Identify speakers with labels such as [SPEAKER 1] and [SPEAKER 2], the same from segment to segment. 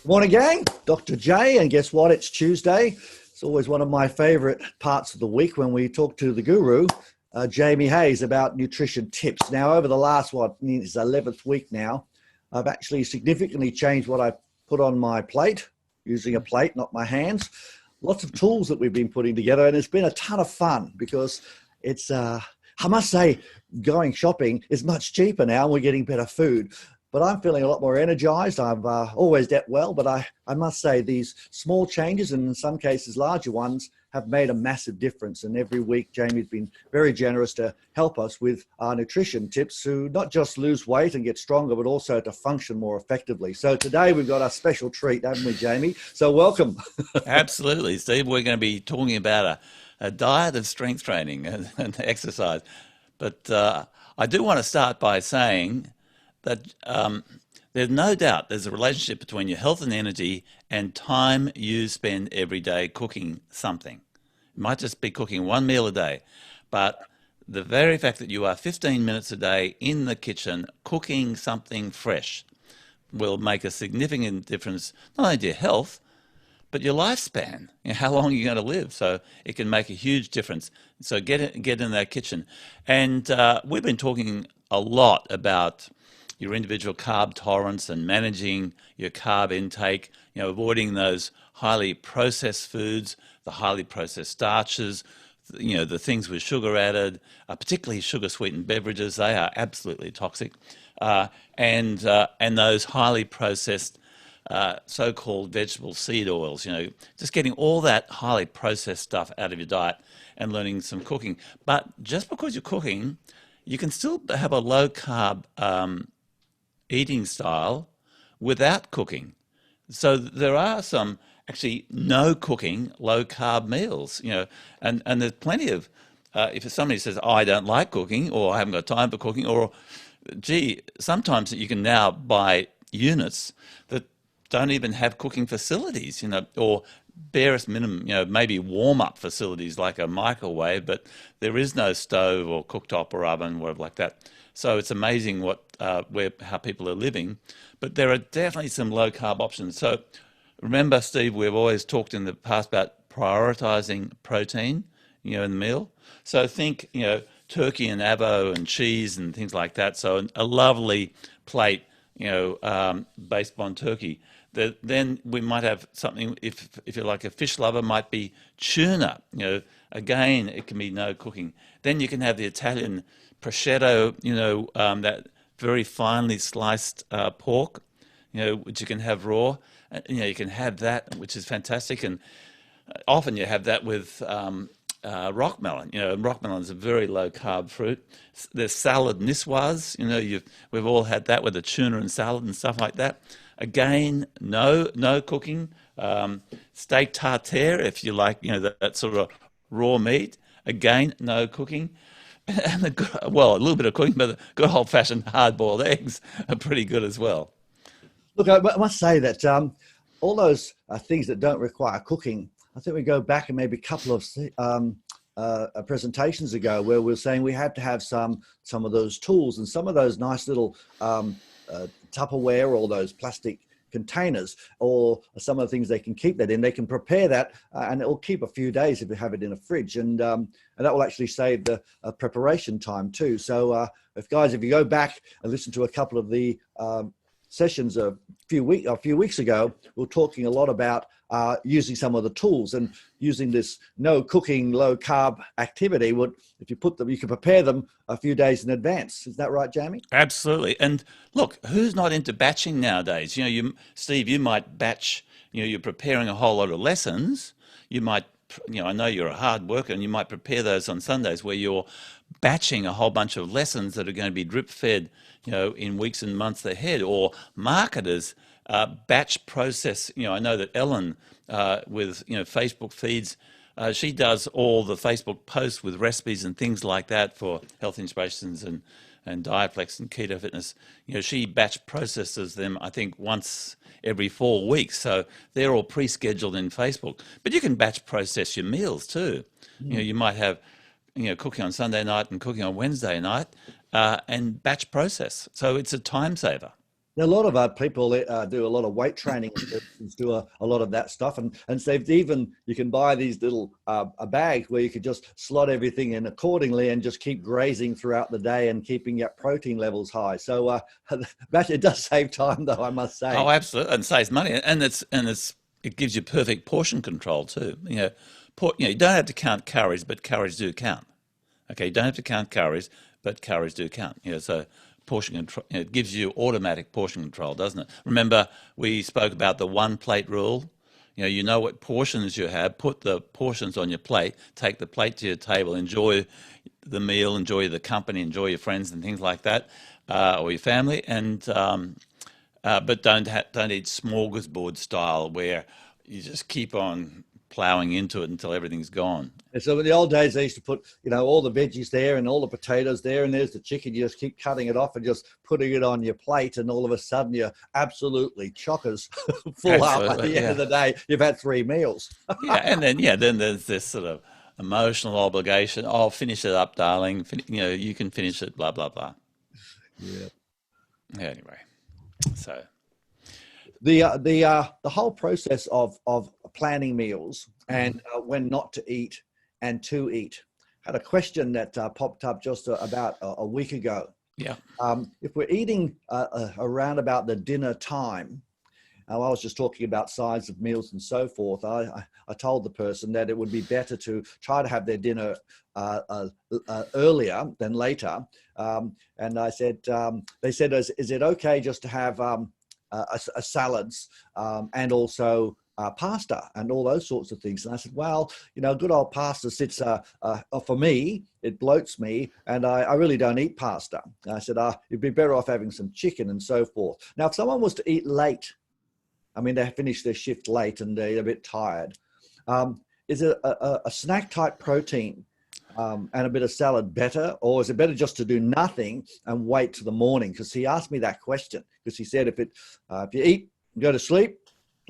[SPEAKER 1] Morning, gang. Dr. J, and guess what? It's Tuesday. It's always one of my favorite parts of the week when we talk to the guru, Jamie Hayes, about nutrition tips. Now, over the last, it's 11th week now, I've actually significantly changed what I put on my plate, using a plate, not my hands. Lots of tools that we've been putting together, and it's been a ton of fun because it's, I must say, going shopping is much cheaper now and we're getting better food. But I'm feeling a lot more energized. I've always ate well, but I must say these small changes, and in some cases larger ones, have made a massive difference. And every week, Jamie's been very generous to help us with our nutrition tips to not just lose weight and get stronger, but also to function more effectively. So today we've got a special treat, haven't we, Jamie? So welcome.
[SPEAKER 2] Absolutely, Steve. We're going to be talking about a diet of strength training and exercise. But I do want to start by saying that there's no doubt there's a relationship between your health and energy and time you spend every day cooking something. It might just be cooking one meal a day, but the very fact that you are 15 minutes a day in the kitchen cooking something fresh will make a significant difference, not only to your health, but your lifespan, how long you're going to live. So it can make a huge difference. So get in that kitchen. And we've been talking a lot about your individual carb tolerance and managing your carb intake, avoiding those highly processed foods, the highly processed starches, the things with sugar added, particularly sugar sweetened beverages. They are absolutely toxic. And those highly processed so-called vegetable seed oils, just getting all that highly processed stuff out of your diet and learning some cooking. But just because you're cooking, you can still have a low-carb eating style without cooking. So there are some actually no cooking, low carb meals, and there's plenty of, if somebody says, oh, I don't like cooking, or I haven't got time for cooking, or gee, sometimes you can now buy units that don't even have cooking facilities, or barest minimum, maybe warm-up facilities like a microwave, but there is no stove or cooktop or oven, whatever like that. So it's amazing how people are living, but there are definitely some low-carb options. So remember, Steve, we've always talked in the past about prioritizing protein, in the meal. So think, turkey and avo and cheese and things like that. So a lovely plate, based on turkey. Then we might have something, if you're like a fish lover, might be tuna. Again, it can be no cooking. Then you can have the Italian prosciutto, that very finely sliced pork, which you can have raw. You can have that, which is fantastic. And often you have that with rock melon. Rock melon is a very low carb fruit. There's salad niçoise. We've all had that with the tuna and salad and stuff like that. Again, no cooking. Steak tartare, if you like, that sort of raw meat. Again, no cooking. And a little bit of cooking, but the good old-fashioned hard-boiled eggs are pretty good as well.
[SPEAKER 1] Look, I must say that all those things that don't require cooking, I think we go back and maybe a couple of presentations ago where we were saying we had to have some of those tools and some of those nice little Tupperware or those plastic containers, or some of the things they can keep that in. They can prepare that and it will keep a few days if you have it in a fridge, and that will actually save the preparation time too. So if you go back and listen to a couple of the sessions a few weeks ago, we were talking a lot about using some of the tools and using this no cooking, low carb activity. If you put them, you can prepare them a few days in advance. Is that right, Jamie?
[SPEAKER 2] Absolutely. And look, who's not into batching nowadays? Steve, you might batch. You're preparing a whole lot of lessons. You might, I know you're a hard worker, and you might prepare those on Sundays where you're batching a whole bunch of lessons that are going to be drip fed, in weeks and months ahead. Or marketers batch process. I know that Ellen with Facebook feeds, she does all the Facebook posts with recipes and things like that for Health Inspirations and Dietflex and Keto Fitness. She batch processes them, I think, once every 4 weeks. So they're all pre-scheduled in Facebook. But you can batch process your meals too. You might have cooking on Sunday night and cooking on Wednesday night, and batch process. So it's a time saver.
[SPEAKER 1] A lot of people do a lot of weight training instructors do a lot of that stuff, and so even you can buy these little a bag where you could just slot everything in accordingly and just keep grazing throughout the day and keeping your protein levels high. So that it does save time, though, I must
[SPEAKER 2] Oh,
[SPEAKER 1] say.
[SPEAKER 2] absolutely, and saves money, and it gives you perfect portion control too. You don't have to count calories, but calories do count. Okay, you don't have to count calories, but calories do count. So portion control, it gives you automatic portion control, doesn't it? Remember, we spoke about the one plate rule. You know what portions you have. Put the portions on your plate. Take the plate to your table. Enjoy the meal. Enjoy the company. Enjoy your friends and things like that, or your family. But don't eat smorgasbord style where you just keep on plowing into it until everything's gone.
[SPEAKER 1] And so in the old days, they used to put, all the veggies there and all the potatoes there, and there's the chicken. You just keep cutting it off and just putting it on your plate, and all of a sudden you're absolutely chockers full up. At
[SPEAKER 2] Absolutely,
[SPEAKER 1] the end of
[SPEAKER 2] yeah.
[SPEAKER 1] the day, you've had 3 meals.
[SPEAKER 2] Yeah, and then there's this sort of emotional obligation. Oh, finish it up, darling. You can finish it. Blah blah blah.
[SPEAKER 1] Yeah.
[SPEAKER 2] Anyway, so
[SPEAKER 1] The whole process of planning meals and when not to eat and to eat. Had a question that popped up just about a week ago.
[SPEAKER 2] yeah,
[SPEAKER 1] If we're eating around about the dinner time, I was just talking about size of meals and so forth. I told the person that it would be better to try to have their dinner earlier than later. And I said, they said, is it okay just to have a salads and also pasta and all those sorts of things? And I said, well, good old pasta sits, for me, it bloats me, and I really don't eat pasta. And I said, you'd be better off having some chicken and so forth. Now, if someone was to eat late, I mean, they finish their shift late and they're a bit tired, is it a snack type protein and a bit of salad better, or is it better just to do nothing and wait till the morning? Because he asked me that question, because he said if you eat and go to sleep,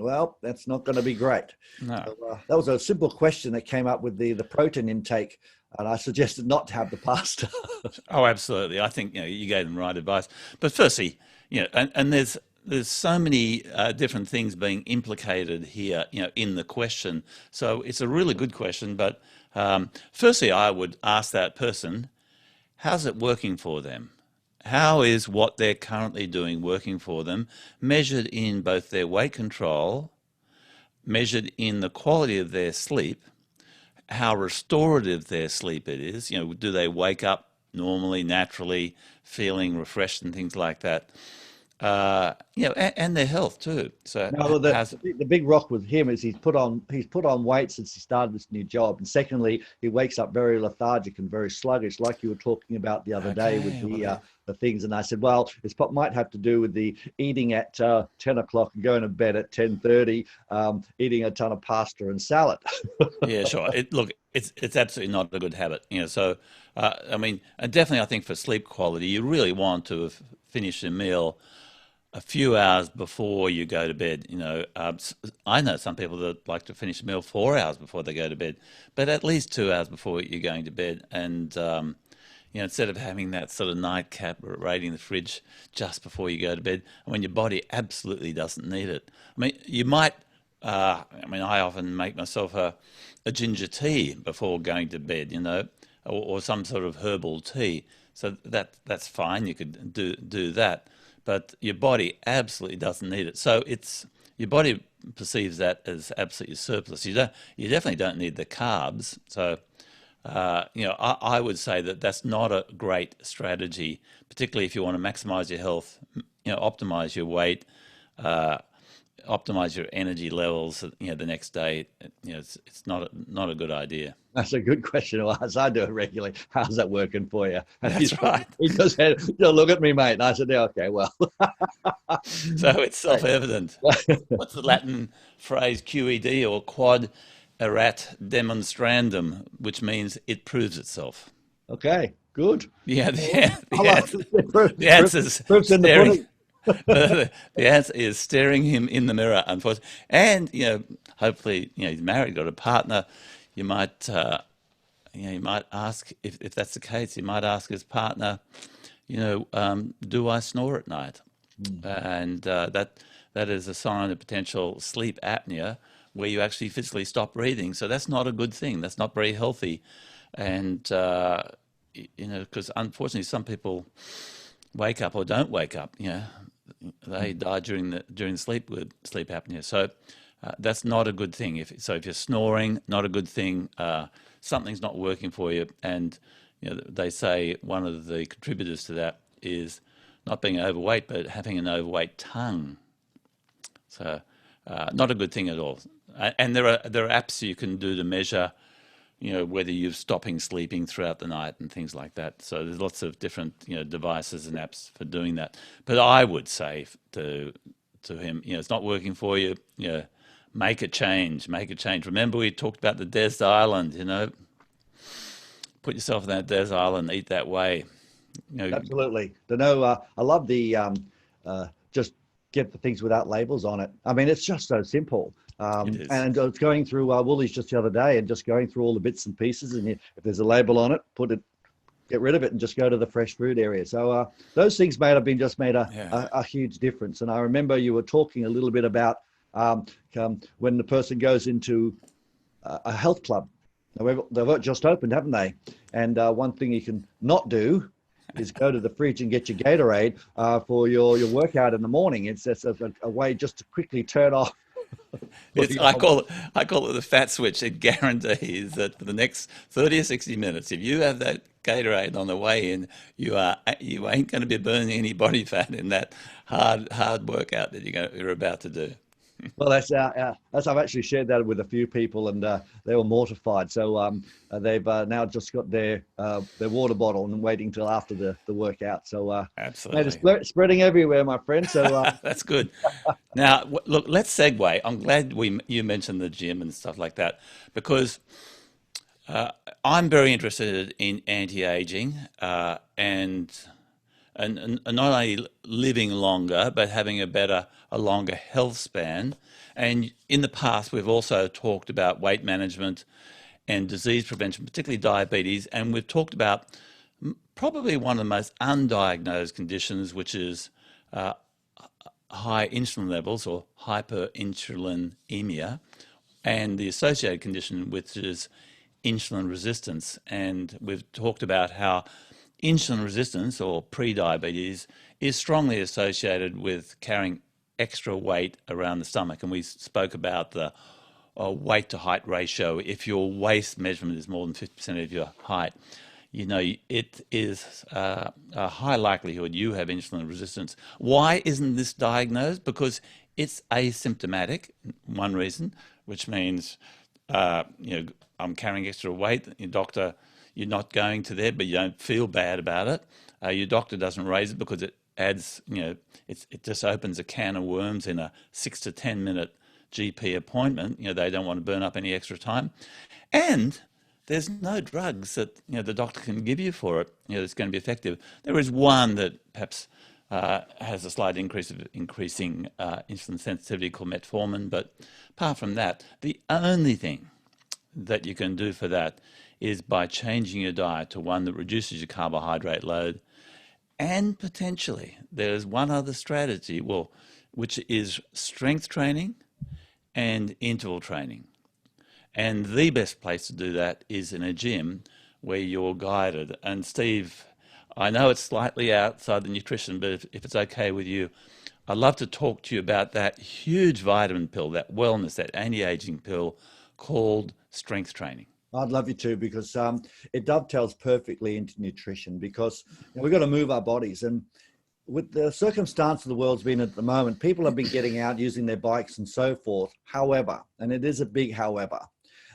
[SPEAKER 1] well, that's not going to be great.
[SPEAKER 2] no.
[SPEAKER 1] So, that was a simple question that came up with the protein intake, and I suggested not to have the pasta.
[SPEAKER 2] Oh, absolutely. I think you gave them right advice. But firstly, and there's so many different things being implicated here, in the question. So it's a really good question. But firstly, I would ask that person, how's it working for them? How is what they're currently doing working for them, measured in both their weight control, measured in the quality of their sleep, how restorative their sleep it is? Do they wake up normally, naturally, feeling refreshed and things like that? And their health too. So
[SPEAKER 1] No,
[SPEAKER 2] how's
[SPEAKER 1] the big rock with him is he's put on weight since he started this new job, and secondly, he wakes up very lethargic and very sluggish, like you were talking about the other day with
[SPEAKER 2] okay? Well,
[SPEAKER 1] the things. And I said, well, might have to do with the eating at 10 o'clock and going to bed at 10:30, eating a ton of pasta and salad.
[SPEAKER 2] yeah, sure. Look, it's absolutely not a good habit. So I mean, and definitely, I think for sleep quality, you really want to have finished a meal a few hours before you go to bed. I know some people that like to finish a meal 4 hours before they go to bed, but at least 2 hours before you're going to bed. And instead of having that sort of nightcap or raiding the fridge just before you go to bed, when your body absolutely doesn't need it. I mean, you might. I often make myself a ginger tea before going to bed. Or some sort of herbal tea. So that's fine. You could do that, but your body absolutely doesn't need it. So your body perceives that as absolutely surplus. You definitely don't need the carbs. So I would say that that's not a great strategy, particularly if you want to maximize your health, optimize your weight, uh, optimize your energy levels. The next day, it's not a good idea.
[SPEAKER 1] That's a good question to ask. I do it regularly. How's that working for you? And
[SPEAKER 2] That's right.
[SPEAKER 1] he just said, look at me, mate. And I said, yeah, okay, well.
[SPEAKER 2] So it's self-evident. What's the Latin phrase QED, or quod erat demonstrandum, which means it proves itself?
[SPEAKER 1] Okay, good.
[SPEAKER 2] Yeah,
[SPEAKER 1] I like
[SPEAKER 2] the answer's
[SPEAKER 1] proofs in the
[SPEAKER 2] staring.
[SPEAKER 1] pudding.
[SPEAKER 2] The answer is staring him in the mirror, unfortunately. And hopefully, he's married, got a partner. You might, you might ask if that's the case. You might ask his partner, do I snore at night?
[SPEAKER 1] Mm.
[SPEAKER 2] and that is a sign of potential sleep apnea where you actually physically stop breathing. So that's not a good thing. That's not very healthy, and because unfortunately some people wake up or don't wake up. They die during sleep with sleep apnea. So that's not a good thing. If you're snoring, not a good thing. Something's not working for you, and they say one of the contributors to that is not being overweight, but having an overweight tongue. So not a good thing at all. And there are apps you can do to measure whether you're stopping sleeping throughout the night and things like that. So there's lots of different, devices and apps for doing that. But I would say to him, it's not working for you. Make a change. Make a change. Remember, we talked about the desert island. Put yourself on that desert island, eat that way. You know,
[SPEAKER 1] Absolutely. I love the just get the things without labels on it. I mean, it's just so simple.
[SPEAKER 2] it is.
[SPEAKER 1] And I was going through Woolies just the other day and just going through all the bits and pieces. And if there's a label on it, get rid of it and just go to the fresh food area. So those things may have been just made
[SPEAKER 2] Yeah.
[SPEAKER 1] a huge difference. And I remember you were talking a little bit about when the person goes into a health club. They've just opened, haven't they? And one thing you can not do is go to the fridge and get your Gatorade for your workout in the morning. It's just a way just to quickly turn off.
[SPEAKER 2] It's I call it the fat switch. It guarantees that for the next 30 or 60 minutes, if you have that Gatorade on the way in, you ain't going to be burning any body fat in that hard workout that you're about to do.
[SPEAKER 1] Well, that's I've actually shared that with a few people, and they were mortified. So they've now just got their water bottle and waiting till after the workout. So mate,
[SPEAKER 2] Absolutely.
[SPEAKER 1] it's spreading everywhere, my friend. So
[SPEAKER 2] That's good. Now, look, let's segue. I'm glad you mentioned the gym and stuff like that because I'm very interested in anti-aging and not only living longer, but having a longer health span. And in the past, we've also talked about weight management and disease prevention, particularly diabetes. And we've talked about probably one of the most undiagnosed conditions, which is uh, high insulin levels or hyperinsulinemia, and the associated condition, which is insulin resistance. And we've talked about how insulin resistance or pre-diabetes is strongly associated with carrying extra weight around the stomach. And we spoke about the weight to height ratio. If your waist measurement is more than 50% of your height, it is a high likelihood you have insulin resistance. Why isn't this diagnosed? Because it's asymptomatic, one reason, which means, I'm carrying extra weight. Your doctor, you're not going to there, but you don't feel bad about it. Your doctor doesn't raise it because it adds, it just opens a can of worms in a 6 to 10 minute GP appointment. They don't want to burn up any extra time. And there's no drugs that the doctor can give you for it that's going to be effective. There is one that perhaps has a slight increase of increasing insulin sensitivity called metformin, but apart from that, the only thing that you can do for that is by changing your diet to one that reduces your carbohydrate load, and potentially there's one other strategy, well, which is strength training and interval training. And the best place to do that is in a gym where you're guided. And Steve, I know it's slightly outside the nutrition, but if it's okay with you, I'd love to talk to you about that huge vitamin pill, that wellness, that anti-aging pill called strength training.
[SPEAKER 1] I'd love you to because it dovetails perfectly into nutrition because we've got to move our bodies. And with the circumstance of the world's been at the moment, people have been getting out using their bikes and so forth. However, and it is a big however,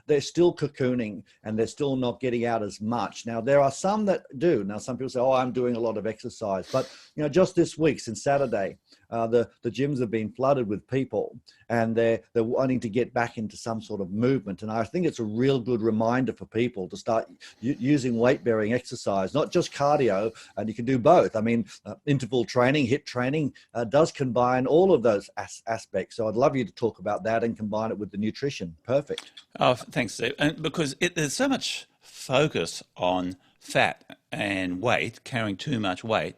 [SPEAKER 1] they're still cocooning and they're still not getting out as much. Now, there are some that do. Now, some people say, oh, I'm doing a lot of exercise. But, just this week, since Saturday, the gyms have been flooded with people and they're wanting to get back into some sort of movement. And I think it's a real good reminder for people to start using weight-bearing exercise, not just cardio, and you can do both. I mean, interval training, HIIT training does combine all of those aspects. So I'd love you to talk about that and combine it with the nutrition. Perfect.
[SPEAKER 2] Oh, thanks, Steve. And because there's so much focus on fat and weight, carrying too much weight,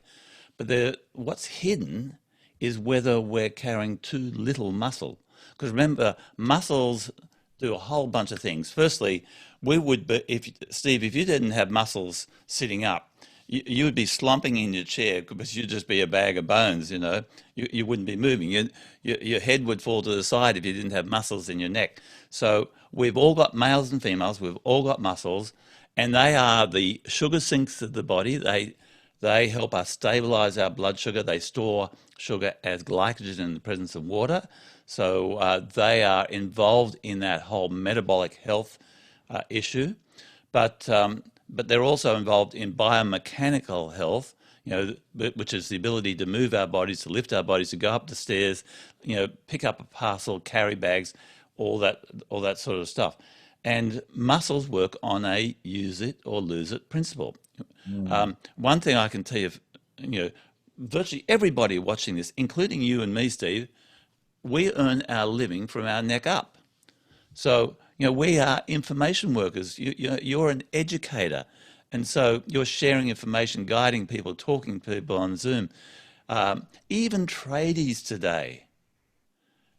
[SPEAKER 2] but what's hidden is whether we're carrying too little muscle. Because remember, muscles do a whole bunch of things. Firstly, we would be, if Steve, if you didn't have muscles sitting up, you would be slumping in your chair because you'd just be a bag of bones, you know. You wouldn't be moving. Your head would fall to the side if you didn't have muscles in your neck. So we've all got males and females, we've all got muscles, and they are the sugar sinks of the body. They help us stabilize our blood sugar. They store sugar as glycogen in the presence of water. So they are involved in that whole metabolic health issue. But they're also involved in biomechanical health, you know, which is the ability to move our bodies, to lift our bodies, to go up the stairs, you know, pick up a parcel, carry bags, all that sort of stuff. And muscles work on a use it or lose it principle. One thing I can tell you, you know, virtually everybody watching this, including you and me, Steve, we earn our living from our neck up. So, you know, we are information workers. You're an educator. And so you're sharing information, guiding people, talking to people on Zoom. Even tradies today,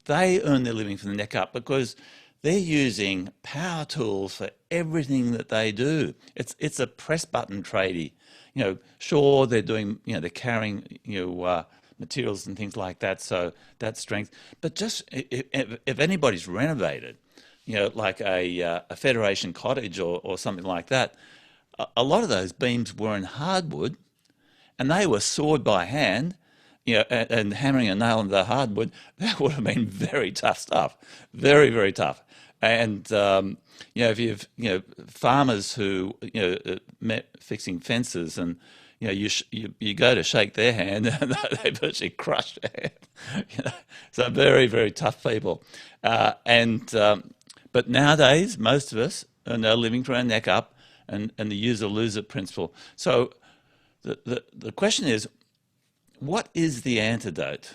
[SPEAKER 2] they earn their living from the neck up because they're using power tools for everything that they do. It's a press button tradie. You know, sure they're doing, you know, they're carrying, you know, materials and things like that. So that's strength. But just if anybody's renovated, you know, like a Federation cottage or something like that, a lot of those beams were in hardwood and they were sawed by hand, you know, and hammering a nail into the hardwood. That would have been very tough stuff, very, very tough. And you know, if you've, you know, farmers who, you know, fixing fences, and you know, you go to shake their hand and they virtually crush their hand. You know? So very, very tough people. And but nowadays, most of us are now living from our neck up, and the use or lose it principle. So the question is, what is the antidote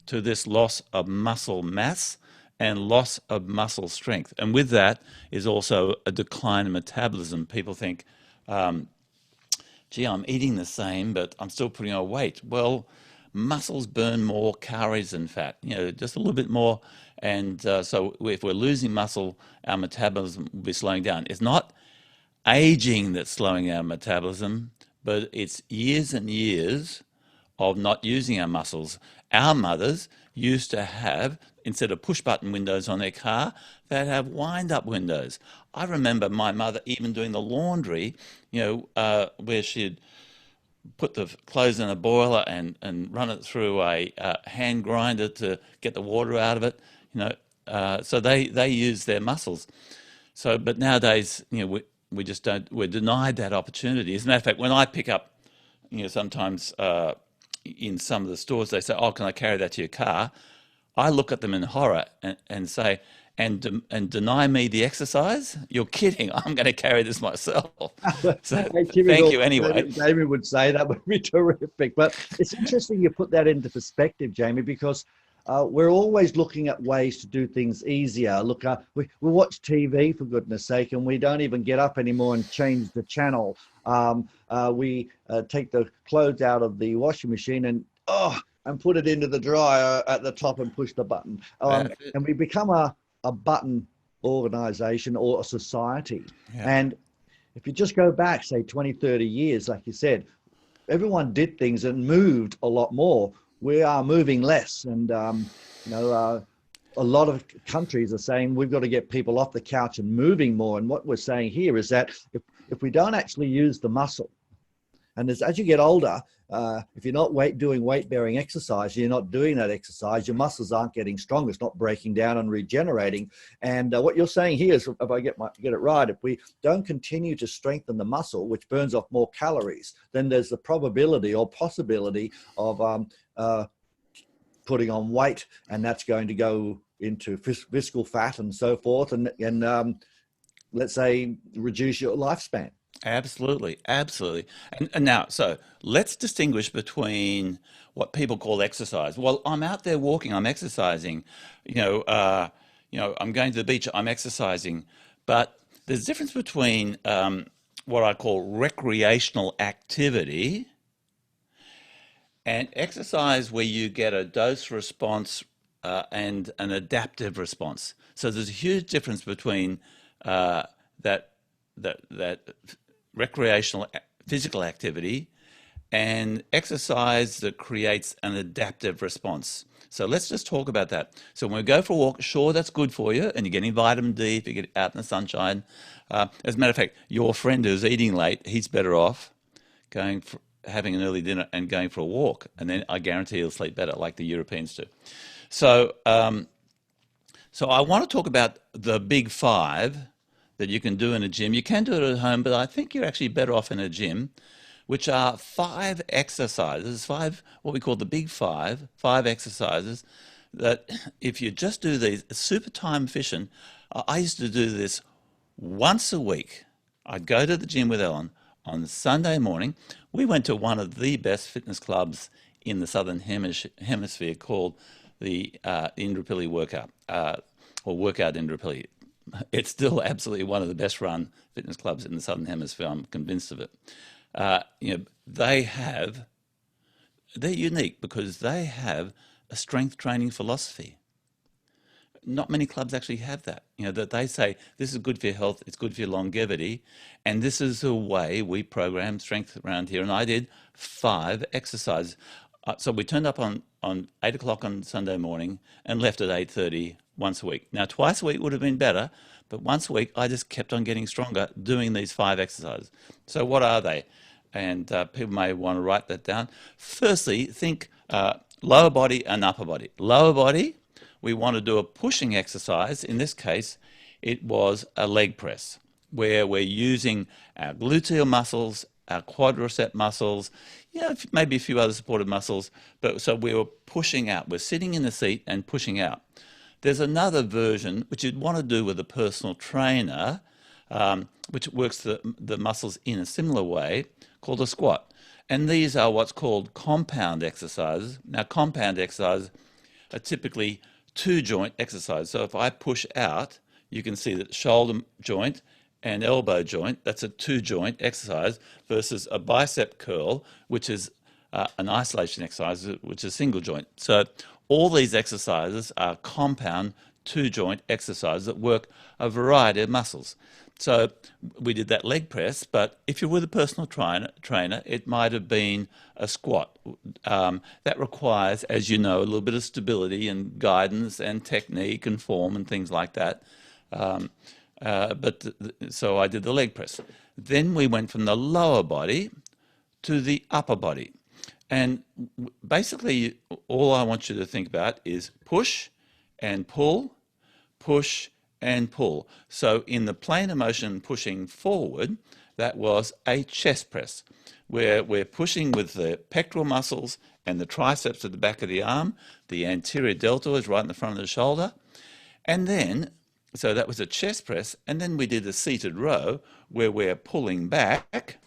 [SPEAKER 2] to this loss of muscle mass and loss of muscle strength? And with that is also a decline in metabolism. People think, gee, I'm eating the same, but I'm still putting on weight. Well, muscles burn more calories than fat, you know, just a little bit more. And so if we're losing muscle, our metabolism will be slowing down. It's not aging that's slowing our metabolism, but it's years and years of not using our muscles. Our mothers used to have, instead of push button windows on their car, they'd have wind up windows. I remember my mother even doing the laundry, you know, where she'd put the clothes in a boiler and run it through a hand grinder to get the water out of it, you know. So they use their muscles. So, but nowadays, you know, we just don't, we're denied that opportunity. As a matter of fact, when I pick up, you know, sometimes in some of the stores, they say, "Oh, can I carry that to your car?" I look at them in horror and say, and deny me the exercise? You're kidding. I'm going to carry this myself. So
[SPEAKER 1] Hey,
[SPEAKER 2] thank
[SPEAKER 1] typical.
[SPEAKER 2] you anyway.
[SPEAKER 1] Jamie would say that would be terrific. But it's interesting you put that into perspective, Jamie, because we're always looking at ways to do things easier. Look, we watch TV, for goodness sake, and we don't even get up anymore and change the channel. We take the clothes out of the washing machine and put it into the dryer at the top and push the button. And we become a button organization or a society.
[SPEAKER 2] Yeah.
[SPEAKER 1] And if you just go back, say 20, 30 years, like you said, everyone did things and moved a lot more. We are moving less. And, you know, a lot of countries are saying we've got to get people off the couch and moving more. And what we're saying here is that if we don't actually use the muscle, and as you get older, if you're not doing weight-bearing exercise, you're not doing that exercise, your muscles aren't getting stronger. It's not breaking down and regenerating. And what you're saying here is, if I get it right, if we don't continue to strengthen the muscle, which burns off more calories, then there's the probability or possibility of putting on weight, and that's going to go into visceral fat and so forth, and let's say reduce your lifespan.
[SPEAKER 2] Absolutely, absolutely. And now, so let's distinguish between what people call exercise. Well, I'm out there walking, I'm exercising. You know, I'm going to the beach, I'm exercising. But there's a difference between what I call recreational activity and exercise where you get a dose response and an adaptive response. So there's a huge difference between uh, that that recreational physical activity and exercise that creates an adaptive response. So let's just talk about that. So when we go for a walk, sure, that's good for you, and you're getting vitamin D if you get out in the sunshine. As a matter of fact, your friend who's eating late, he's better off going for having an early dinner and going for a walk, and then I guarantee he'll sleep better, like the Europeans do. So, so I want to talk about the big five that you can do in a gym. You can do it at home, but I think you're actually better off in a gym, which are five exercises, five, what we call the big five exercises that if you just do these, it's super time efficient. I used to do this once a week. I'd go to the gym with Ellen on Sunday morning. We went to one of the best fitness clubs in the Southern Hemisphere called the Indooroopilly Workout, or Workout Indooroopilly. It's still absolutely one of the best run fitness clubs in the Southern Hemisphere. I'm convinced of it. You know, they're unique because they have a strength training philosophy. Not many clubs actually have that. You know, that they say this is good for your health, it's good for your longevity, and this is the way we program strength around here. And I did five exercises. So we turned up on 8 o'clock on Sunday morning and left at 8:30 once a week. Now, twice a week would have been better, but once a week I just kept on getting stronger doing these five exercises. So what are they? And people may want to write that down. Firstly, think lower body and upper body. Lower body, we want to do a pushing exercise. In this case, it was a leg press, where we're using our gluteal muscles, our quadricep muscles, yeah, maybe a few other supportive muscles, but so we were pushing out. We're sitting in the seat and pushing out. There's another version, which you'd want to do with a personal trainer, which works the muscles in a similar way, called a squat. And these are what's called compound exercises. Now, compound exercises are typically two joint exercise. So if I push out, you can see that shoulder joint and elbow joint, that's a two joint exercise versus a bicep curl, which is an isolation exercise, which is single joint. So all these exercises are compound two joint exercises that work a variety of muscles. So we did that leg press, but if you're with a personal trainer, it might have been a squat. That requires, as you know, a little bit of stability and guidance and technique and form and things like that. So I did the leg press. Then we went from the lower body to the upper body. And basically, all I want you to think about is push and pull, push and pull. So in the planar motion pushing forward, that was a chest press, where we're pushing with the pectoral muscles and the triceps at the back of the arm. The anterior deltoid right in the front of the shoulder. And then, so that was a chest press, and then we did a seated row where we're pulling back.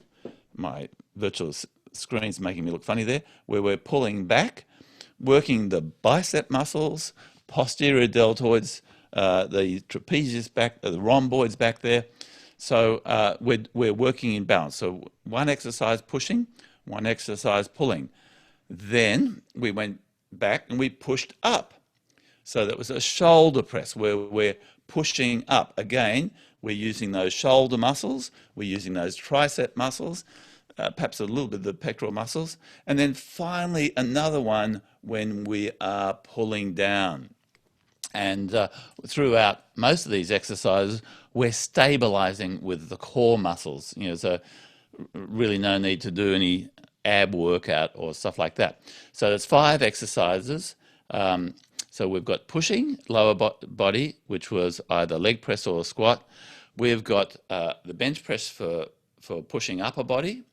[SPEAKER 2] My virtual screen's making me look funny there, where we're pulling back, working the bicep muscles, posterior deltoids, the trapezius back, the rhomboids back there. So we're working in balance. So one exercise pushing, one exercise pulling. Then we went back and we pushed up. So that was a shoulder press where we're pushing up. Again, we're using those shoulder muscles, we're using those tricep muscles, perhaps a little bit of the pectoral muscles. And then finally another one when we are pulling down. And throughout most of these exercises, we're stabilizing with the core muscles. You know, so really no need to do any ab workout or stuff like that. So there's five exercises. So we've got pushing, lower body, which was either leg press or a squat. We've got the bench press for pushing upper body.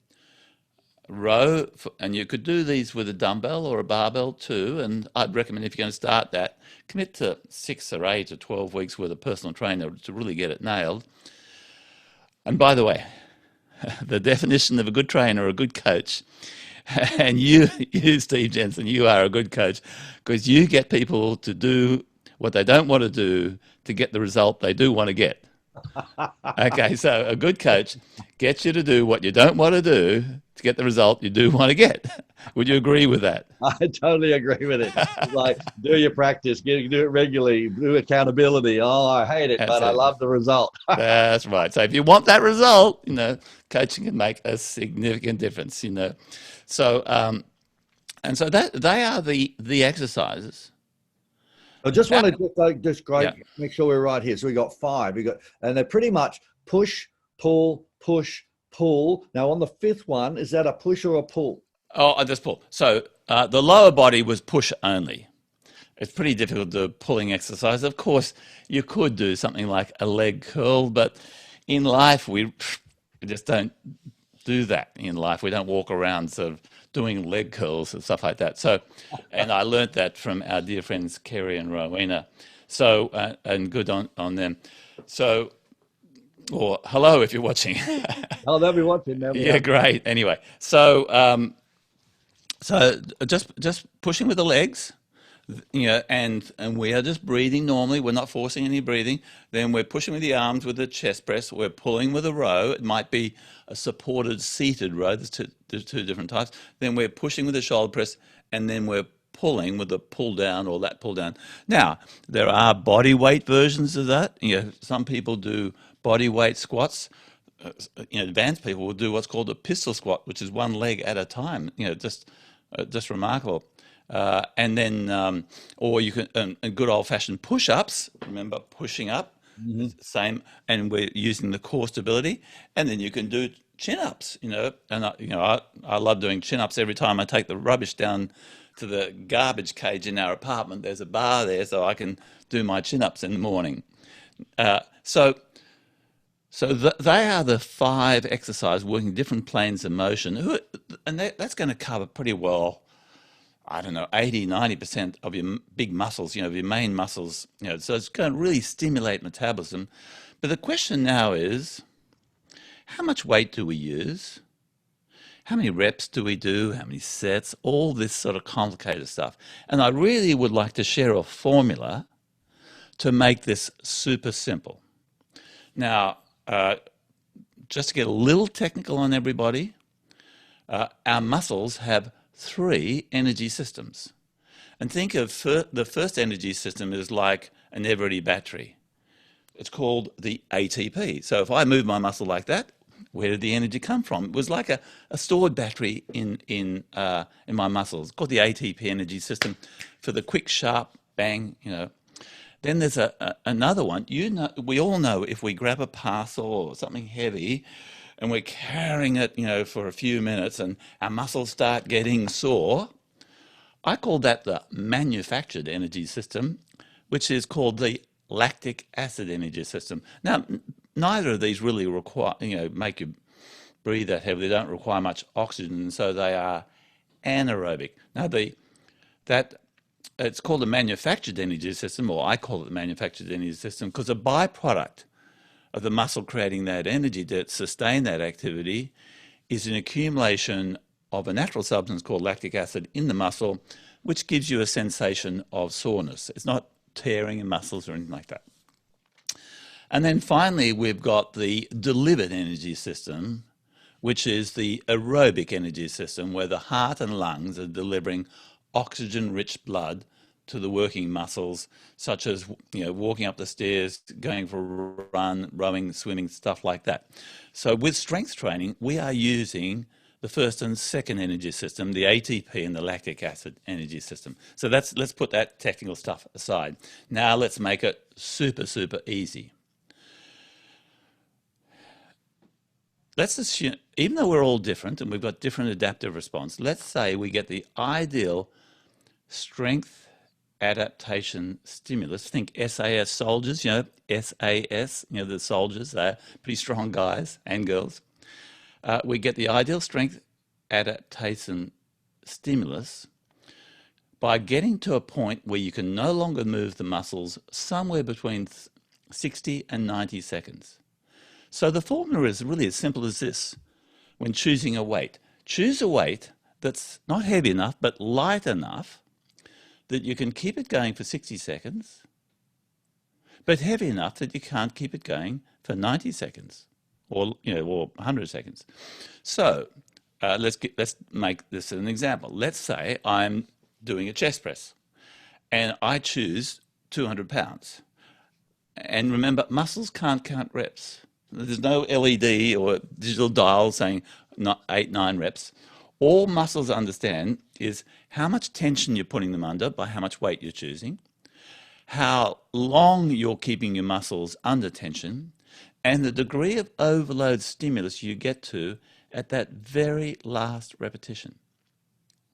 [SPEAKER 2] Row, and you could do these with a dumbbell or a barbell too, and I'd recommend if you're going to start that, commit to 6 or 8 or 12 weeks with a personal trainer to really get it nailed. And by the way, the definition of a good trainer or a good coach, and you Steve Jensen, you are a good coach because you get people to do what they don't want to do to get the result they do want to get. Okay, so a good coach gets you to do what you don't want to do to get the result you do want to get. Would you agree with that?
[SPEAKER 1] I totally agree with it. It's like, do your practice, do it regularly, do accountability. Oh, I hate it,
[SPEAKER 2] That's
[SPEAKER 1] but I
[SPEAKER 2] it.
[SPEAKER 1] love the result.
[SPEAKER 2] That's right. So if you want that result, coaching can make a significant difference. So and so that they are the exercises.
[SPEAKER 1] I just
[SPEAKER 2] Uh,
[SPEAKER 1] want to just
[SPEAKER 2] yeah.
[SPEAKER 1] make sure we're right here. So we got five. And they're pretty much push, pull, push, pull. Now on the fifth one, is that a push or a pull?
[SPEAKER 2] Oh, I just pull. So the lower body was push only. It's pretty difficult to do pulling exercise. Of course, you could do something like a leg curl, but in life we just don't do that in life. We don't walk around sort of doing leg curls and stuff like that. So, and I learnt that from our dear friends Kerry and Rowena. So, and good on them. So, or hello if you're watching.
[SPEAKER 1] Oh, they'll be watching. They'll be
[SPEAKER 2] Yeah,
[SPEAKER 1] up.
[SPEAKER 2] great. Anyway, so just pushing with the legs, and we are just breathing normally. We're not forcing any breathing. Then we're pushing with the arms with the chest press. We're pulling with a row. It might be a supported seated row. There's two different types. Then we're pushing with the shoulder press, and then we're pulling with the pull down or that pull down. Now, there are body weight versions of that. Some people do body weight squats. Advanced people will do what's called a pistol squat, which is one leg at a time. Just remarkable. And then, or you can, and good old fashioned push ups. Remember pushing up,
[SPEAKER 1] Mhm.
[SPEAKER 2] same, and we're using the core stability. And then you can do chin ups. And I love doing chin ups every time I take the rubbish down to the garbage cage in our apartment. There's a bar there, so I can do my chin ups in the morning. So they are the five exercises working different planes of motion, and that's going to cover pretty well, I don't know, 80, 90% of your big muscles, of your main muscles. So it's going to really stimulate metabolism. But the question now is, how much weight do we use? How many reps do we do? How many sets? All this sort of complicated stuff. And I really would like to share a formula to make this super simple. Now, just to get a little technical on everybody, our muscles have three energy systems. And think of the first energy system is like an everyday battery. It's called the ATP. So if I move my muscle like that, where did the energy come from? It was like a stored battery in my muscles. It's called the ATP energy system for the quick, sharp bang. Then there's another one. We all know if we grab a parcel or something heavy and we're carrying it, for a few minutes and our muscles start getting sore, I call that the manufactured energy system, which is called the lactic acid energy system. Now, neither of these really require, make you breathe that heavily. They don't require much oxygen, so they are anaerobic. Now, that it's called a manufactured energy system, or I call it the manufactured energy system, because a byproduct of the muscle creating that energy to sustain that activity is an accumulation of a natural substance called lactic acid in the muscle, which gives you a sensation of soreness. It's not tearing in muscles or anything like that. And then finally, we've got the delivered energy system, which is the aerobic energy system, where the heart and lungs are delivering oxygen-rich blood to the working muscles, such as walking up the stairs, going for a run, rowing, swimming, stuff like that. So with strength training, we are using the first and second energy system, the ATP and the lactic acid energy system. So let's put that technical stuff aside. Now let's make it super, super easy. Let's assume, even though we're all different and we've got different adaptive response, let's say we get the ideal strength adaptation stimulus. Think SAS soldiers, SAS, the soldiers, they're pretty strong guys and girls. We get the ideal strength adaptation stimulus by getting to a point where you can no longer move the muscles somewhere between 60 and 90 seconds. So the formula is really as simple as this. When choosing a weight, choose a weight that's not heavy enough but light enough that you can keep it going for 60 seconds, but heavy enough that you can't keep it going for 90 seconds or 100 seconds. So let's make this an example. Let's say I'm doing a chest press and I choose 200 pounds. And remember, muscles can't count reps. There's no LED or digital dial saying 8, 9 reps. All muscles understand is how much tension you're putting them under by how much weight you're choosing, how long you're keeping your muscles under tension, and the degree of overload stimulus you get to at that very last repetition.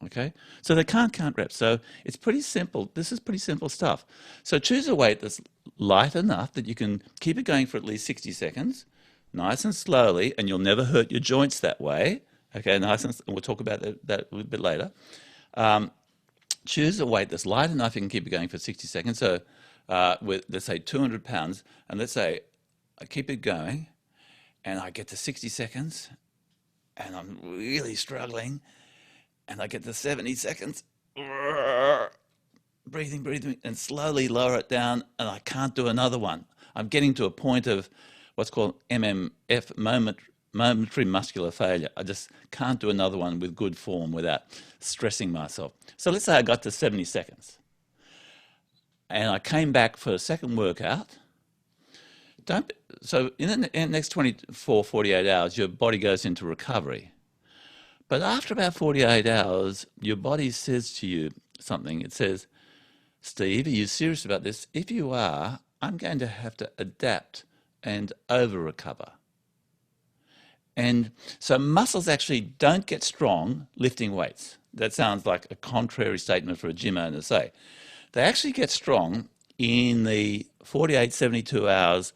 [SPEAKER 2] Okay, so they can't count reps. So it's pretty simple. This is pretty simple stuff. So choose a weight that's light enough that you can keep it going for at least 60 seconds, nice and slowly, and you'll never hurt your joints that way. Okay, nice and we'll talk about that a little bit later. Choose a weight that's light enough you can keep it going for 60 seconds. So with, let's say, 200 pounds, and let's say I keep it going, and I get to 60 seconds, and I'm really struggling, and I get to 70 seconds, breathing, and slowly lower it down, and I can't do another one. I'm getting to a point of what's called MMF, momentary muscular failure. I just can't do another one with good form without stressing myself. So let's say I got to 70 seconds, and I came back for a second workout. So in the next 24, 48 hours, your body goes into recovery. But after about 48 hours, your body says to you something. It says, Steve, are you serious about this? If you are, I'm going to have to adapt and over-recover. And so muscles actually don't get strong lifting weights. That sounds like a contrary statement for a gym owner to say. They actually get strong in the 48, 72 hours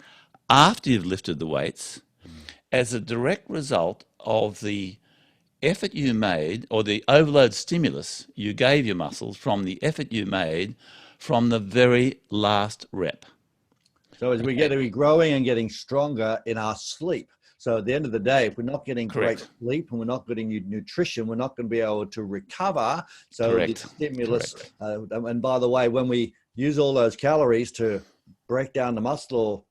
[SPEAKER 2] after you've lifted the weights as a direct result of the effort you made, or the overload stimulus you gave your muscles from the effort you made from the very last rep.
[SPEAKER 1] So as we get to be growing and getting stronger in our sleep. So at the end of the day, if we're not getting great sleep and we're not getting nutrition, we're not going to be able to recover. So the stimulus, and by the way, when we use all those calories to break down the muscle or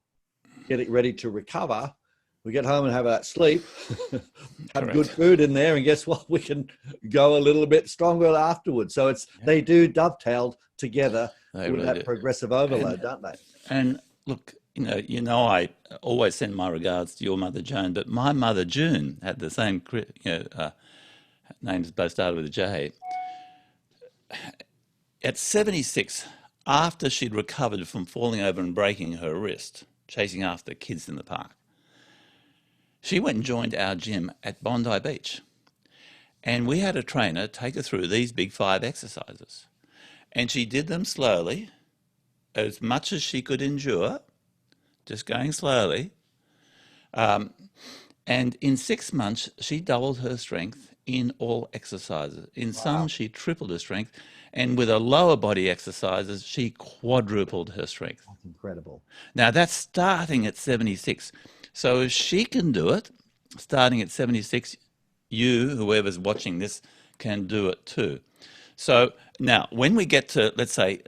[SPEAKER 1] get it ready to recover, we get home and have that sleep, have good food in there, and guess what? We can go a little bit stronger afterwards. So they do dovetail together with that progressive overload, don't they?
[SPEAKER 2] And look, I always send my regards to your mother Joan, but my mother June had the same, names both started with a J. At 76, after she'd recovered from falling over and breaking her wrist, chasing after kids in the park, she went and joined our gym at Bondi Beach. And we had a trainer take her through these big 5 exercises. And she did them slowly, as much as she could endure, just going slowly. And in 6 months, she doubled her strength in all exercises. In some, she tripled her strength. And with her lower body exercises, she quadrupled her strength.
[SPEAKER 1] That's incredible.
[SPEAKER 2] Now, that's starting at 76. So if she can do it, starting at 76, you, whoever's watching this, can do it too. So now, when we get to, let's say,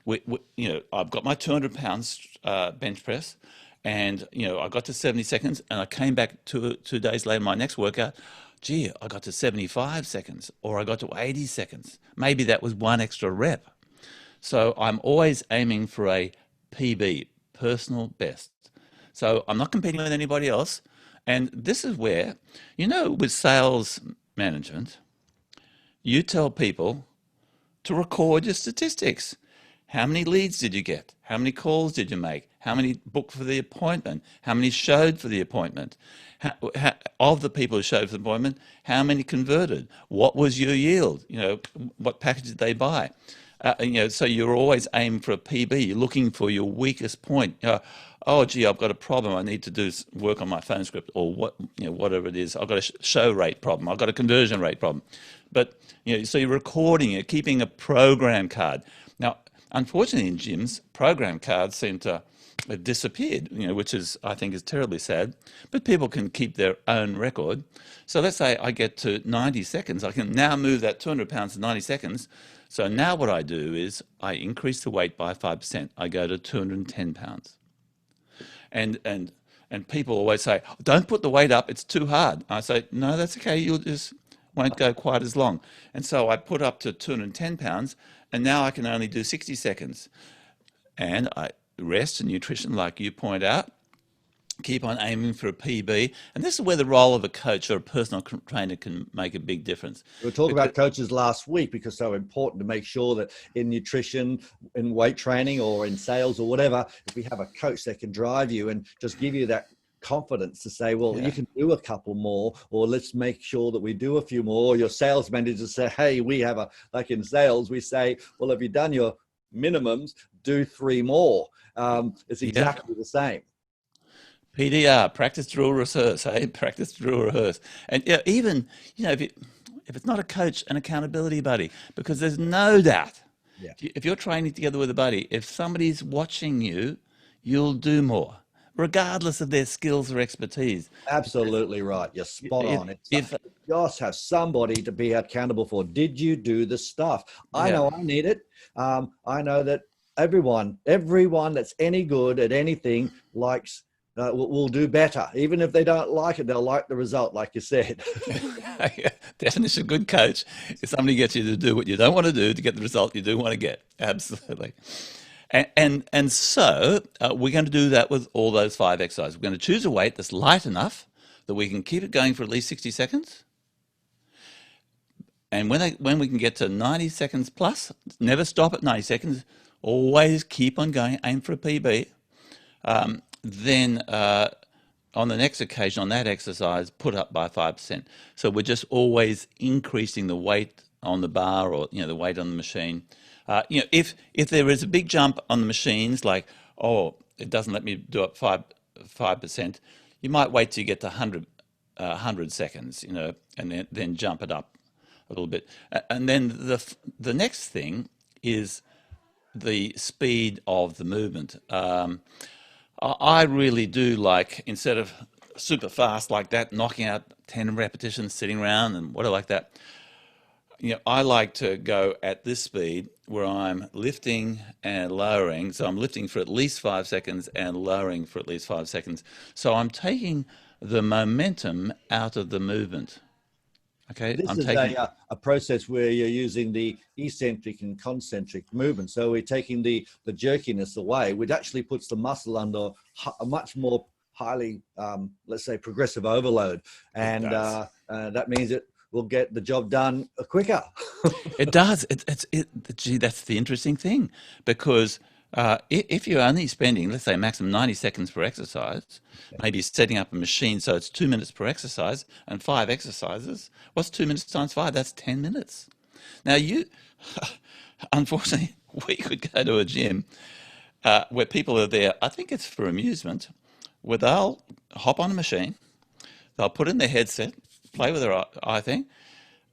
[SPEAKER 2] I've got my 200 pounds bench press, and I got to 70 seconds, and I came back 2 days later, my next workout. Gee, I got to 75 seconds, or I got to 80 seconds. Maybe that was 1 extra rep. So I'm always aiming for a PB, personal best. So I'm not competing with anybody else. And this is where, with sales management, you tell people to record your statistics. How many leads did you get? How many calls did you make? How many booked for the appointment? How many showed for the appointment? Of the people who showed for the appointment, how many converted? What was your yield? What package did they buy? So you're always aiming for a PB. You're looking for your weakest point. Oh, gee, I've got a problem. I need to do work on my phone script, or whatever it is. I've got a show rate problem. I've got a conversion rate problem. But so you're recording it, keeping a program card. Now, unfortunately, in gyms, program cards seem to have disappeared. Which I think is terribly sad. But people can keep their own record. So let's say I get to 90 seconds. I can now move that 200 pounds to 90 seconds. So now what I do is I increase the weight by 5%. I go to 210 pounds. and and and people always say, "Don't put the weight up; it's too hard." I say, "No, that's okay. You'll just won't go quite as long." And so I put up to 210 pounds, and now I can only do 60 seconds. And I rest and nutrition, like you point out, keep on aiming for a PB. And this is where the role of a coach or a personal trainer can make a big difference.
[SPEAKER 1] We were talking
[SPEAKER 2] Because,
[SPEAKER 1] about coaches last week because it's so important to make sure that in nutrition, in weight training, or in sales or whatever, if we have a coach that can drive you and just give you that confidence to say, well, you
[SPEAKER 2] yeah,
[SPEAKER 1] can do a couple more, or let's make sure that we do a few more. Or your sales manager say, hey, we have like in sales, we say, well, have you done your minimums? Do 3 more. It's
[SPEAKER 2] yeah.
[SPEAKER 1] exactly the same.
[SPEAKER 2] PDR, practice, drill, rehearse, hey? Practice, drill, rehearse. And yeah, even, if it's not a coach, an accountability buddy, because there's no doubt,
[SPEAKER 1] Yeah.
[SPEAKER 2] if you're training together with a buddy, if somebody's watching you, you'll do more, regardless of their skills or expertise.
[SPEAKER 1] Absolutely right. You're spot
[SPEAKER 2] If,
[SPEAKER 1] on. It's
[SPEAKER 2] if
[SPEAKER 1] just have somebody to be accountable for. Did you do the stuff? I
[SPEAKER 2] yeah,
[SPEAKER 1] know I need it. I know that everyone that's any good at anything likes will do better. Even if they don't like it, they'll like the result, like you said.
[SPEAKER 2] definition of good coach is somebody gets you to do what you don't want to do to get the result you do want to get. Absolutely. And so we're going to do that with all those 5 exercises. We're going to choose a weight that's light enough that we can keep it going for at least 60 seconds. And when we can get to 90 seconds plus, never stop at 90 seconds, always keep on going, aim for a PB. Then on the next occasion, on that exercise, put up by 5%. So we're just always increasing the weight on the bar, or the weight on the machine. If there is a big jump on the machines, like, oh, it doesn't let me do up 5%, you might wait till you get to 100 seconds, and then jump it up a little bit. And then the next thing is the speed of the movement. I really do like, instead of super fast like that, knocking out 10 repetitions, sitting around and what I like that. I like to go at this speed where I'm lifting and lowering. So I'm lifting for at least 5 seconds and lowering for at least 5 seconds. So I'm taking the momentum out of the movement. Okay,
[SPEAKER 1] This
[SPEAKER 2] I'm
[SPEAKER 1] is
[SPEAKER 2] taking.
[SPEAKER 1] a process where you're using the eccentric and concentric movement. So we're taking the jerkiness away, which actually puts the muscle under a much more highly, let's say, progressive overload.
[SPEAKER 2] It
[SPEAKER 1] And
[SPEAKER 2] does.
[SPEAKER 1] that means it will get the job done quicker.
[SPEAKER 2] It does. Gee, that's the interesting thing, because if you're only spending, let's say, maximum 90 seconds per exercise, maybe setting up a machine so it's 2 minutes per exercise and 5 exercises, what's 2 minutes times 5? That's 10 minutes. Now, unfortunately, we could go to a gym where people are there, I think it's for amusement, where they'll hop on a machine, they'll put in their headset, play with their eye thing,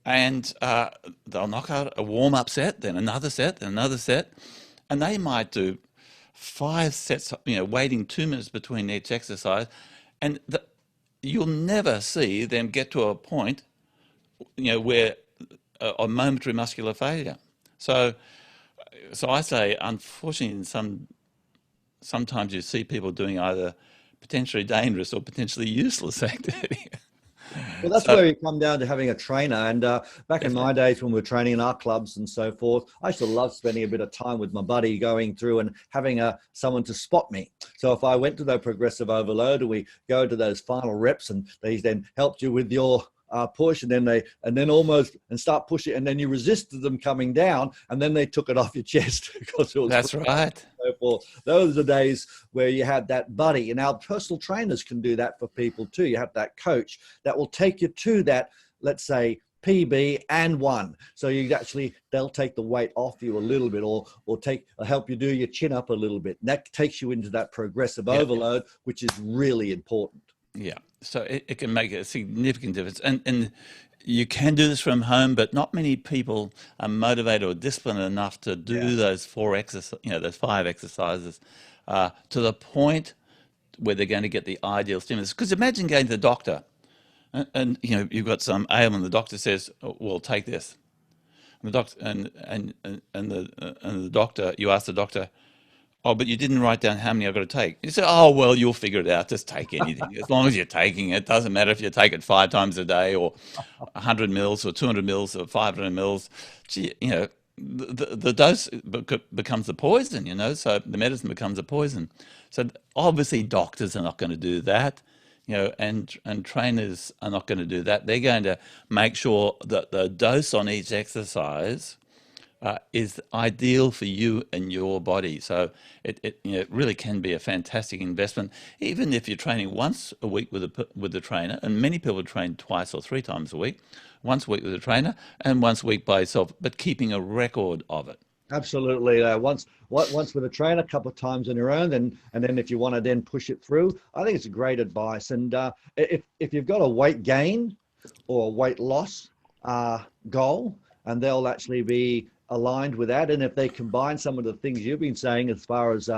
[SPEAKER 2] and they'll knock out a warm up set, then another set, then another set, and they might do 5 sets, waiting 2 minutes between each exercise, and you'll never see them get to a point, where a momentary muscular failure. So, so I say, unfortunately, sometimes you see people doing either potentially dangerous or potentially useless activity.
[SPEAKER 1] Well, that's
[SPEAKER 2] So
[SPEAKER 1] where you come down to having a trainer. And back in my
[SPEAKER 2] definitely,
[SPEAKER 1] days when we were training in our clubs and so forth, I used to love spending a bit of time with my buddy going through and having someone to spot me. So if I went to the progressive overload and we go to those final reps and they then helped you with your push and then almost and start pushing and then you resisted them coming down and then they took it off your chest because it was
[SPEAKER 2] that's right.
[SPEAKER 1] so forth. Those are the days where you had that buddy, and our personal trainers can do that for people too. You have that coach that will take you to that, let's say, PB and 1. So they'll take the weight off you a little bit, or help you do your chin up a little bit. And that takes you into that progressive
[SPEAKER 2] Yeah,
[SPEAKER 1] overload, which is really important.
[SPEAKER 2] yeah. So it can make a significant difference, and you can do this from home, but not many people are motivated or disciplined enough to
[SPEAKER 1] Yeah.
[SPEAKER 2] do those 4 exercises, those 5 exercises, to the point where they're going to get the ideal stimulus. Because imagine going to the doctor, and you've got some ailment. The doctor says, "Oh, "Well, take this." And the doctor, and the doctor, you ask the doctor, Oh, but you didn't write down how many I've got to take. You said, oh, well, you'll figure it out. Just take anything. As long as you're taking it. Doesn't matter if you take it 5 times a day or 100 mils or 200 mils or 500 mils. Gee, the dose becomes the poison, so the medicine becomes a poison. So obviously doctors are not going to do that, and trainers are not going to do that. They're going to make sure that the dose on each exercise is ideal for you and your body. So it really can be a fantastic investment, even if you're training once a week with a trainer. And many people train twice or 3 times a week, once a week with a trainer and once a week by yourself, but keeping a record of it.
[SPEAKER 1] Absolutely. Once with a trainer, a couple of times on your own, and then if you want to then push it through, I think it's great advice. And if you've got a weight gain or a weight loss goal, and they'll actually be aligned with that, and if they combine some of the things you've been saying as far as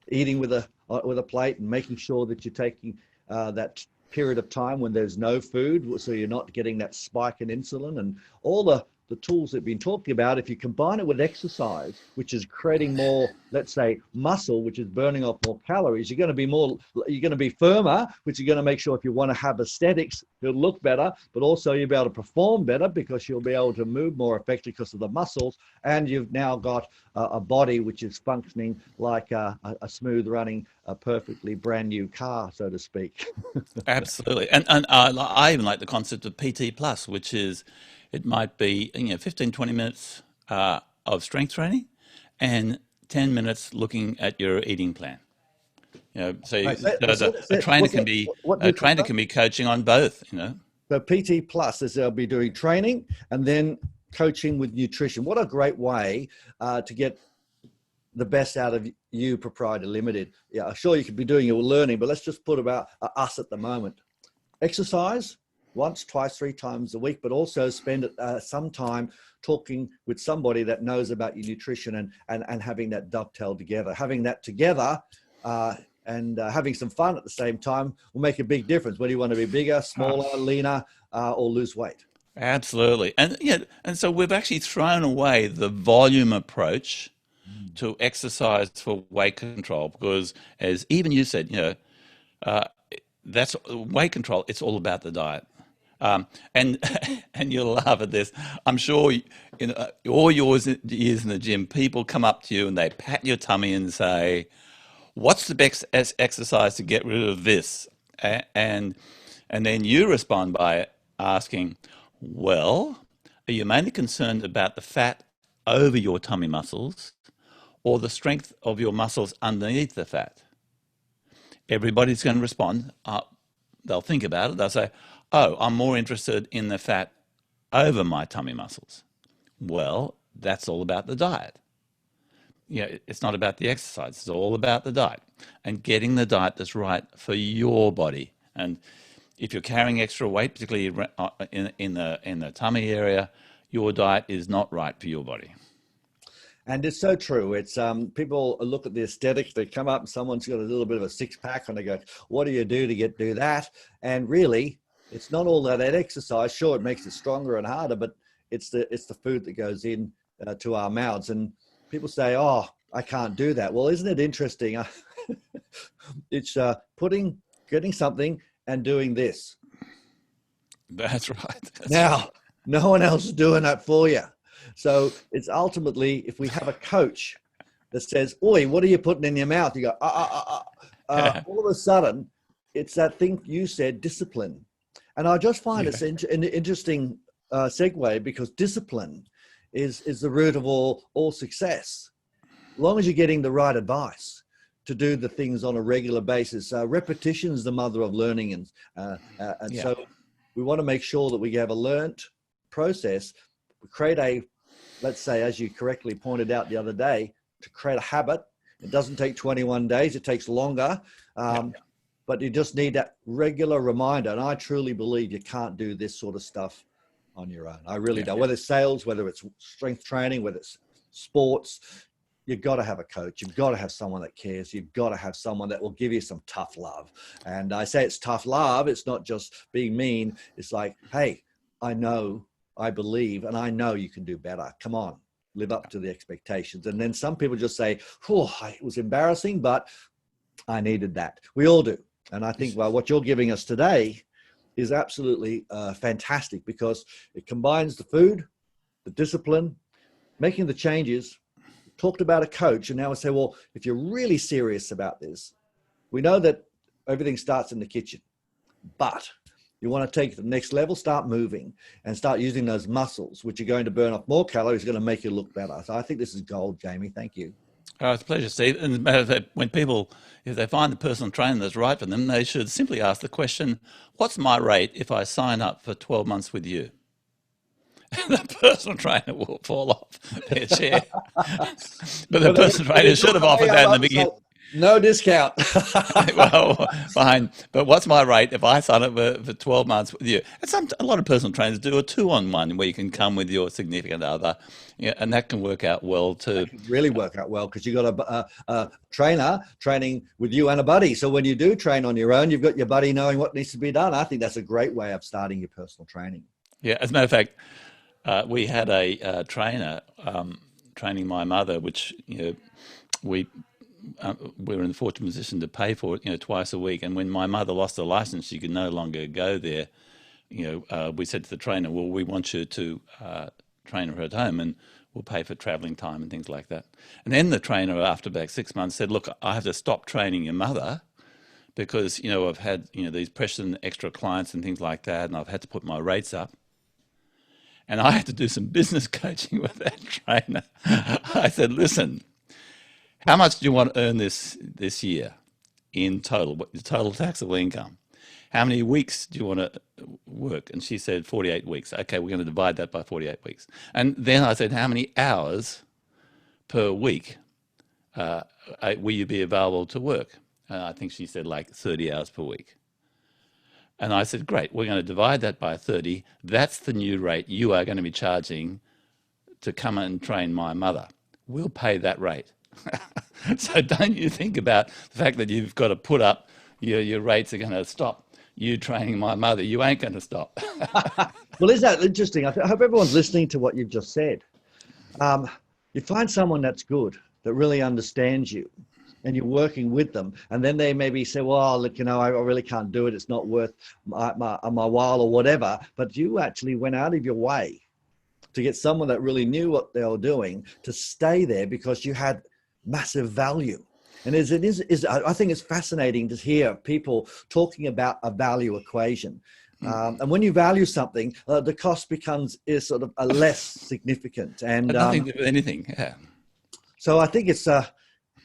[SPEAKER 1] eating with a plate and making sure that you're taking that period of time when there's no food, so you're not getting that spike in insulin and all the tools that we've been talking about, if you combine it with exercise, which is creating more, let's say, muscle, which is burning off more calories, you're going to be firmer, which is going to make sure if you want to have aesthetics, you'll look better, but also you'll be able to perform better because you'll be able to move more effectively because of the muscles. And you've now got a body which is functioning like a smooth running, a perfectly brand new car, so to speak.
[SPEAKER 2] Absolutely. And I even like the concept of PT plus, which is it might be 15, 20 minutes of strength training and 10 minutes looking at your eating plan. So
[SPEAKER 1] Right,
[SPEAKER 2] a trainer can be
[SPEAKER 1] what do you call that?
[SPEAKER 2] coaching on both.
[SPEAKER 1] So PT Plus is they'll be doing training and then coaching with nutrition. What a great way to get the best out of you, Proprietor Limited. Yeah, sure you could be doing your learning, but let's just put about us at the moment. Exercise once, twice, 3 times a week, but also spend some time talking with somebody that knows about your nutrition and having that dovetail together. Having that together and having some fun at the same time will make a big difference. Whether you want to be bigger, smaller, leaner, or lose weight.
[SPEAKER 2] Absolutely. And so we've actually thrown away the volume approach to exercise for weight control because, as even you said, uh, that's weight control. It's all about the diet. And and you'll laugh at this. I'm sure all your years in the gym, people come up to you and they pat your tummy and say, "What's the best exercise to get rid of this?" And then you respond by asking, "Well, are you mainly concerned about the fat over your tummy muscles or the strength of your muscles underneath the fat?" Everybody's going to respond. They'll think about it. They'll say, "Oh, I'm more interested in the fat over my tummy muscles." Well, that's all about the diet. It's not about the exercise. It's all about the diet and getting the diet that's right for your body. And if you're carrying extra weight, particularly in the tummy area, your diet is not right for your body.
[SPEAKER 1] And it's so true. It's people look at the aesthetics. They come up and someone's got a little bit of a six pack, and they go, "What do you do to do that?" And really, it's not all that exercise. Sure, it makes it stronger and harder, but it's the food that goes in to our mouths. And people say, "Oh, I can't do that." Well, isn't it interesting? It's getting something and doing this.
[SPEAKER 2] That's right. That's right.
[SPEAKER 1] Now, no one else is doing that for you. So it's ultimately, if we have a coach that says, "Oi, what are you putting in your mouth?" You go, all of a sudden, it's that thing you said, discipline. And I just find
[SPEAKER 2] Yeah.
[SPEAKER 1] it's an interesting segue because discipline is the root of all success. As long as you're getting the right advice to do the things on a regular basis. Repetition is the mother of learning. And
[SPEAKER 2] Yeah.
[SPEAKER 1] so we want to make sure that we have a learnt process, create let's say, as you correctly pointed out the other day, to create a habit. It doesn't take 21 days, it takes longer.
[SPEAKER 2] Yeah.
[SPEAKER 1] But you just need that regular reminder. And I truly believe you can't do this sort of stuff on your own. I really
[SPEAKER 2] Yeah.
[SPEAKER 1] don't. Whether it's sales, whether it's strength training, whether it's sports, you've got to have a coach. You've got to have someone that cares. You've got to have someone that will give you some tough love. And I say it's tough love. It's not just being mean. It's like, hey, I know, I believe, and I know you can do better. Come on. live up to the expectations. And then some people just say, oh, it was embarrassing, but I needed that. We all do. And I think, well, what you're giving us today is absolutely fantastic, because it combines the food, the discipline, making the changes. Talked about a coach, and now I say, well, if you're really serious about this, we know that everything starts in the kitchen, but you want to take it to the next level, start moving and start using those muscles, which are going to burn off more calories, going to make you look better. So I think this is gold, Jamie. Thank you.
[SPEAKER 2] Oh, it's a pleasure, Steve. And as a matter of fact, when people, if they find the personal trainer that's right for them, they should simply ask the question, what's my rate if I sign up for 12 months with you? And the personal trainer will fall off their chair. But the personal trainer should have offered that in the beginning.
[SPEAKER 1] No discount.
[SPEAKER 2] Well, fine. But what's my rate if I sign up for 12 months with you? And a lot of personal trainers do a 2-on-1 where you can come with your significant other, and that can work out well too.
[SPEAKER 1] It can really work out well, because you've got a trainer training with you and a buddy. So when you do train on your own, you've got your buddy knowing what needs to be done. I think that's a great way of starting your personal training.
[SPEAKER 2] Yeah, as a matter of fact, we had a trainer training my mother, which we were in the fortunate position to pay for it, twice a week. And when my mother lost her license, she could no longer go there. We said to the trainer, well, we want you to train her at home, and we'll pay for traveling time and things like that. And then the trainer, after about 6 months, said, look, I have to stop training your mother because, I've had, these pressures and extra clients and things like that, and I've had to put my rates up. And I had to do some business coaching with that trainer. I said, listen, how much do you want to earn this year in total, the total taxable income? How many weeks do you want to work? And she said 48 weeks. Okay, we're going to divide that by 48 weeks. And then I said, how many hours per week will you be available to work? I think she said like 30 hours per week. And I said, great, we're going to divide that by 30. That's the new rate you are going to be charging to come and train my mother. We'll pay that rate. So don't you think about the fact that you've got to put up your rates are going to stop you training my mother. You ain't going to stop.
[SPEAKER 1] Well, is that interesting? I hope everyone's listening to what you've just said. You find someone that's good, that really understands you, and you're working with them, and then they maybe say, well, look, I really can't do it. It's not worth my while or whatever. But you actually went out of your way to get someone that really knew what they were doing to stay there because you had massive value. And I think it's fascinating to hear people talking about a value equation. And when you value something, the cost is sort of a less significant. And
[SPEAKER 2] nothing to do with anything. Yeah.
[SPEAKER 1] So I think it's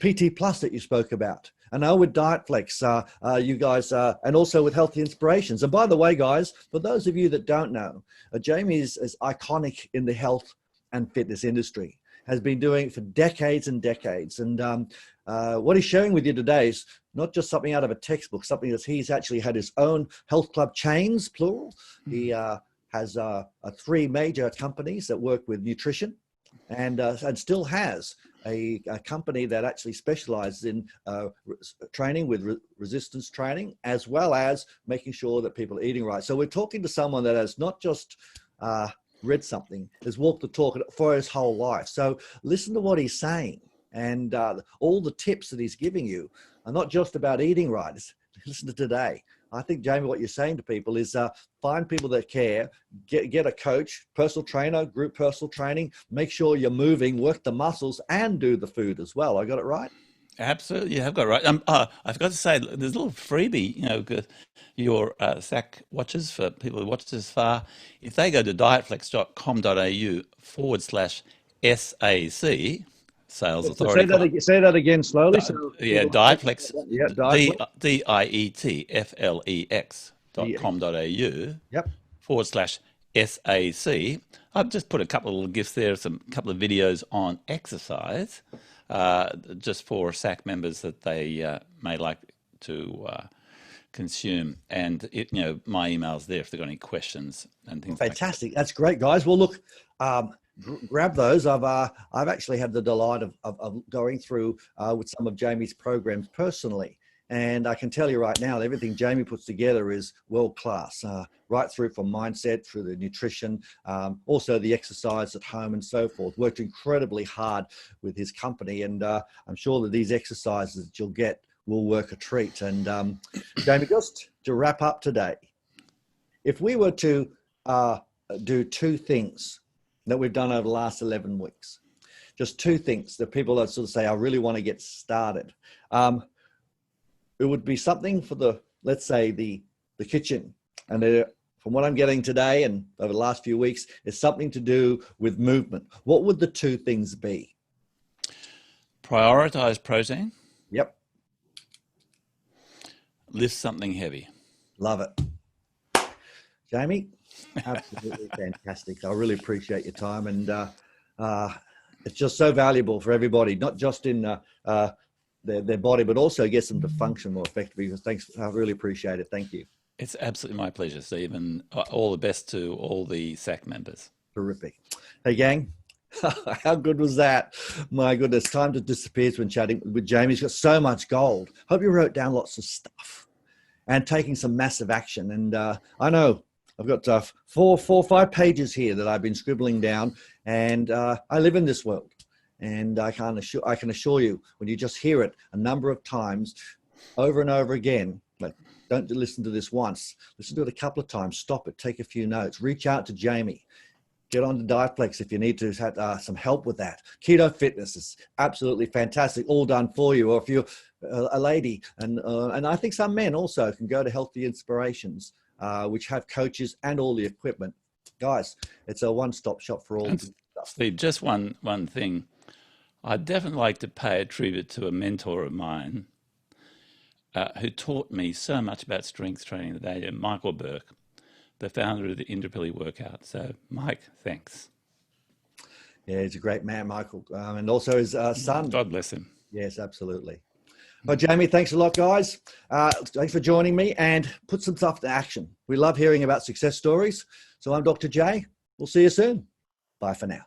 [SPEAKER 1] PT Plus that you spoke about. And now with DietFlex, you guys, and also with Healthy Inspirations. And by the way, guys, for those of you that don't know, Jamie is iconic in the health and fitness industry, has been doing it for decades and decades. And what he's sharing with you today is not just something out of a textbook, something that he's actually had his own health club chains, plural. He has 3 major companies that work with nutrition, and still has a company that actually specializes in training with resistance training, as well as making sure that people are eating right. So we're talking to someone that has not just read something, has walked the talk for his whole life. So listen to what he's saying, and all the tips that he's giving you are not just about eating right. Listen to today. I think, Jamie, what you're saying to people is find people that care, get a coach, personal trainer, group personal training, make sure you're moving, work the muscles, and do the food as well. I got it right?
[SPEAKER 2] Absolutely, you have got it right. I forgot to say, there's a little freebie, your SAC watchers, for people who watch this far. If they go to dietflex.com.au/SAC, Sales Authority.
[SPEAKER 1] Say that again slowly.
[SPEAKER 2] DietFlex,
[SPEAKER 1] yeah, DietFlex.
[SPEAKER 2] DietFlex.com.au/SAC. I've just put a couple of little gifts there, couple of videos on exercise, just for SAC members that they may like to consume. And my email's there if they've got any questions and things.
[SPEAKER 1] Fantastic. That's great, guys. Well, look, grab those. I've actually had the delight of going through with some of Jamie's programs personally, And I can tell you right now, everything Jamie puts together is world class, right through from mindset, through the nutrition, also the exercise at home and so forth. Worked incredibly hard with his company. And I'm sure that these exercises that you'll get will work a treat. And Jamie, just to wrap up today, if we were to do two things that we've done over the last 11 weeks, just two things that people that sort of say, I really want to get started. It would be something for the, let's say the kitchen. And from what I'm getting today and over the last few weeks, it's something to do with movement. What would the two things be?
[SPEAKER 2] Prioritize protein.
[SPEAKER 1] Yep.
[SPEAKER 2] Lift something heavy.
[SPEAKER 1] Love it. Jamie, absolutely fantastic. I really appreciate your time. And it's just so valuable for everybody, not just in their body, but also gets them to function more effectively. Thanks. I really appreciate it. Thank you.
[SPEAKER 2] It's absolutely my pleasure, Steve, and all the best to all the SAC members.
[SPEAKER 1] Terrific. Hey, gang, how good was that? My goodness, time to disappear when chatting with Jamie. He's got so much gold. Hope you wrote down lots of stuff and taking some massive action. And I know I've got 5 pages here that I've been scribbling down, and I live in this world. And I can assure you, when you just hear it a number of times over and over again, like, don't listen to this once, listen to it a couple of times, stop it, take a few notes, reach out to Jamie, get on to Dietflex if you need to have some help with that. Keto Fitness is absolutely fantastic, all done for you. Or if you're a lady, and I think some men also can go to Healthy Inspirations, which have coaches and all the equipment. Guys, it's a one-stop shop for all stuff.
[SPEAKER 2] Steve, just one thing. I'd definitely like to pay a tribute to a mentor of mine who taught me so much about strength training today, Michael Burke, the founder of the Indrapilli workout. So, Mike, thanks.
[SPEAKER 1] Yeah, he's a great man, Michael. And also his son.
[SPEAKER 2] God bless him.
[SPEAKER 1] Yes, absolutely. Well, Jamie, thanks a lot, guys. Thanks for joining me, and put some stuff to action. We love hearing about success stories. So I'm Dr. J. We'll see you soon. Bye for now.